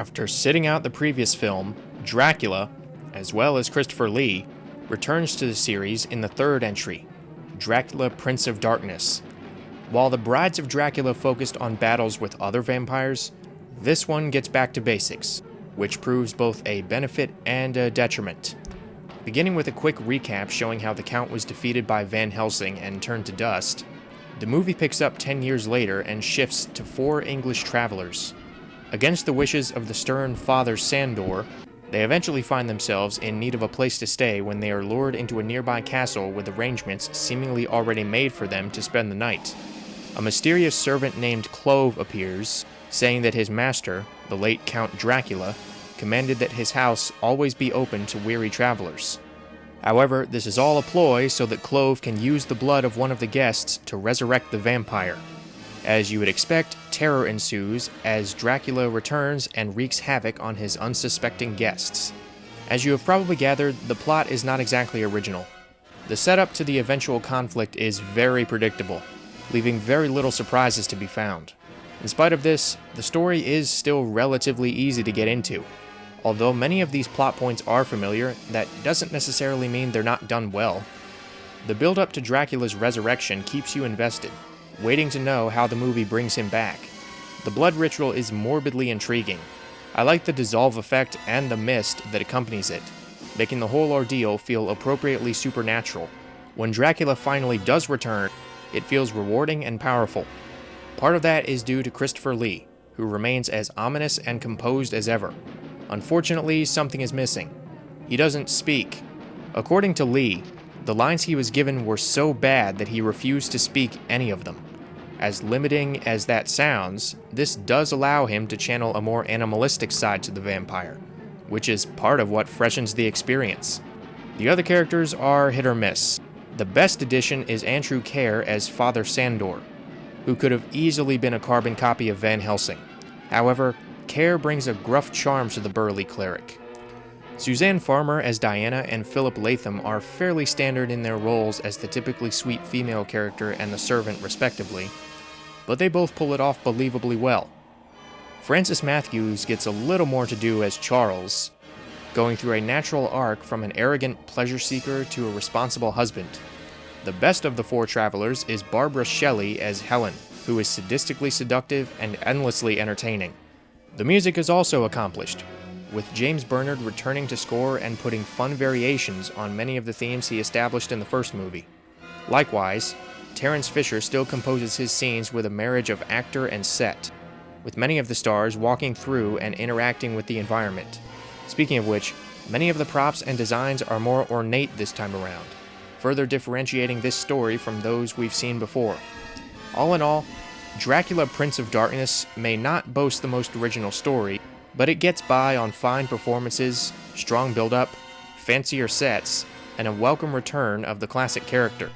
After sitting out the previous film, Dracula, as well as Christopher Lee, returns to the series in the third entry, Dracula Prince of Darkness. While the Brides of Dracula focused on battles with other vampires, this one gets back to basics, which proves both a benefit and a detriment. Beginning with a quick recap showing how the Count was defeated by Van Helsing and turned to dust, the movie picks up 10 years later and shifts to 4 English travelers. Against the wishes of the stern Father Sandor, they eventually find themselves in need of a place to stay when they are lured into a nearby castle with arrangements seemingly already made for them to spend the night. A mysterious servant named Clove appears, saying that his master, the late Count Dracula, commanded that his house always be open to weary travelers. However, this is all a ploy so that Clove can use the blood of one of the guests to resurrect the vampire. As you would expect, terror ensues as Dracula returns and wreaks havoc on his unsuspecting guests. As you have probably gathered, the plot is not exactly original. The setup to the eventual conflict is very predictable, leaving very little surprises to be found. In spite of this, the story is still relatively easy to get into. Although many of these plot points are familiar, that doesn't necessarily mean they're not done well. The build-up to Dracula's resurrection keeps you invested, waiting to know how the movie brings him back. The blood ritual is morbidly intriguing. I like the dissolve effect and the mist that accompanies it, making the whole ordeal feel appropriately supernatural. When Dracula finally does return, it feels rewarding and powerful. Part of that is due to Christopher Lee, who remains as ominous and composed as ever. Unfortunately, something is missing. He doesn't speak. According to Lee, the lines he was given were so bad that he refused to speak any of them. As limiting as that sounds, this does allow him to channel a more animalistic side to the vampire, which is part of what freshens the experience. The other characters are hit or miss. The best addition is Andrew Kerr as Father Sandor, who could have easily been a carbon copy of Van Helsing. However, Kerr brings a gruff charm to the burly cleric. Suzanne Farmer as Diana and Philip Latham are fairly standard in their roles as the typically sweet female character and the servant respectively, but they both pull it off believably well. Francis Matthews gets a little more to do as Charles, going through a natural arc from an arrogant pleasure seeker to a responsible husband. The best of the 4 travelers is Barbara Shelley as Helen, who is sadistically seductive and endlessly entertaining. The music is also accomplished, with James Bernard returning to score and putting fun variations on many of the themes he established in the first movie. Likewise, Terence Fisher still composes his scenes with a marriage of actor and set, with many of the stars walking through and interacting with the environment. Speaking of which, many of the props and designs are more ornate this time around, further differentiating this story from those we've seen before. All in all, Dracula Prince of Darkness may not boast the most original story, but it gets by on fine performances, strong build-up, fancier sets, and a welcome return of the classic character.